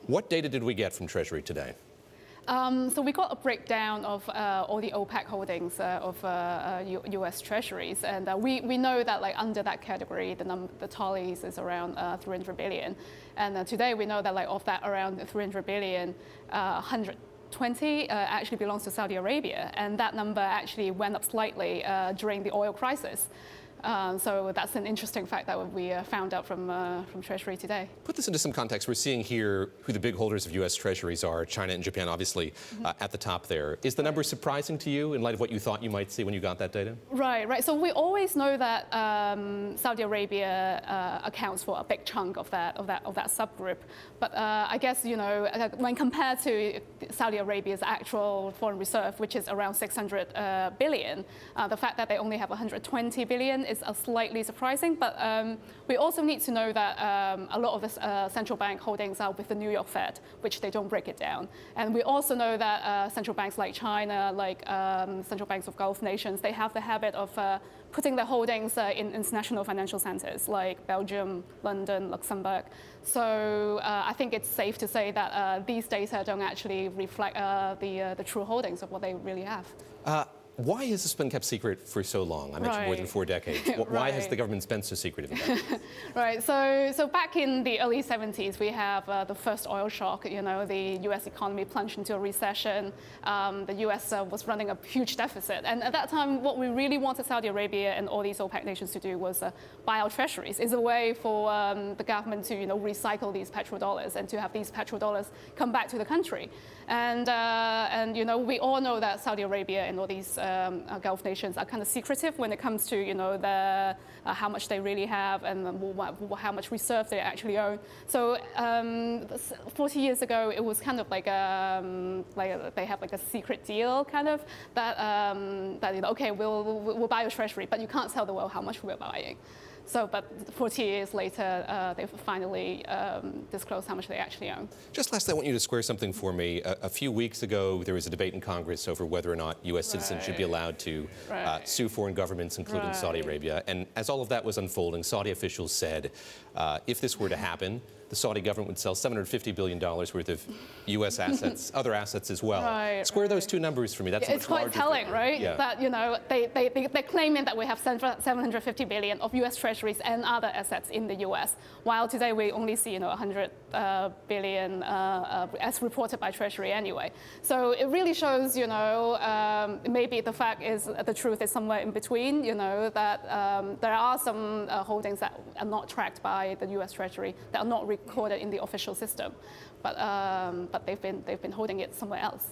What data did we get from Treasury today? So we got a breakdown of all the OPEC holdings of U.S. Treasuries, and we know that like under that category, the tallies is around 300 billion, and today we know that like of that around 300 billion, 120 actually belongs to Saudi Arabia, and that number actually went up slightly during the oil crisis. So that's an interesting fact that we found out from Treasury today. Put this into some context. We're seeing here who the big holders of U.S. Treasuries are, China and Japan obviously at the top there. Is the number surprising to you in light of what you thought you might see when you got that data? Right. So we always know that Saudi Arabia accounts for a big chunk of that subgroup. But I guess, you know, when compared to Saudi Arabia's actual foreign reserve, which is around 600 billion, the fact that they only have 120 billion is slightly surprising, but we also need to know that a lot of the central bank holdings are with the New York Fed, which they don't break it down. And we also know that central banks like China, like central banks of Gulf nations, they have the habit of putting their holdings in international financial centers like Belgium, London, Luxembourg. So I think it's safe to say that these data don't actually reflect the true holdings of what they really have. Why has this been kept secret for so long? I mentioned more than 4 decades. Why has the government been so secretive about it? Right. So back in the early 70s, we have the first oil shock. You know, the U.S. economy plunged into a recession. The U.S. Was running a huge deficit. And at that time, what we really wanted Saudi Arabia and all these OPEC nations to do was buy our treasuries. It's a way for the government to, you know, recycle these petrodollars and to have these petrodollars come back to the country. And you know, we all know that Saudi Arabia and all these Gulf nations are kind of secretive when it comes to, you know, how much they really have and how much reserve they actually own. So 40 years ago, it was kind of like they have like a secret deal, kind of that you know, okay, we'll buy your treasury, but you can't tell the world how much we're buying. So, but 40 years later, they've finally disclosed how much they actually own. Just lastly, I want you to square something for me. A few weeks ago, there was a debate in Congress over whether or not U.S. citizens should be allowed to sue foreign governments, including Saudi Arabia. And as all of that was unfolding, Saudi officials said, if this were to happen, the Saudi government would sell $750 billion worth of U.S. assets, other assets as well. Square those two numbers for me. That's it's quite telling, right? Yeah. That, you know, they're claiming that we have 750 billion of U.S. treasuries and other assets in the U.S., while today we only see, you know, 100 billion as reported by Treasury anyway. So it really shows, you know, maybe the fact is the truth is somewhere in between. You know, that there are some holdings that are not tracked by the U.S. Treasury, that are not recorded in the official system, but they've been holding it somewhere else.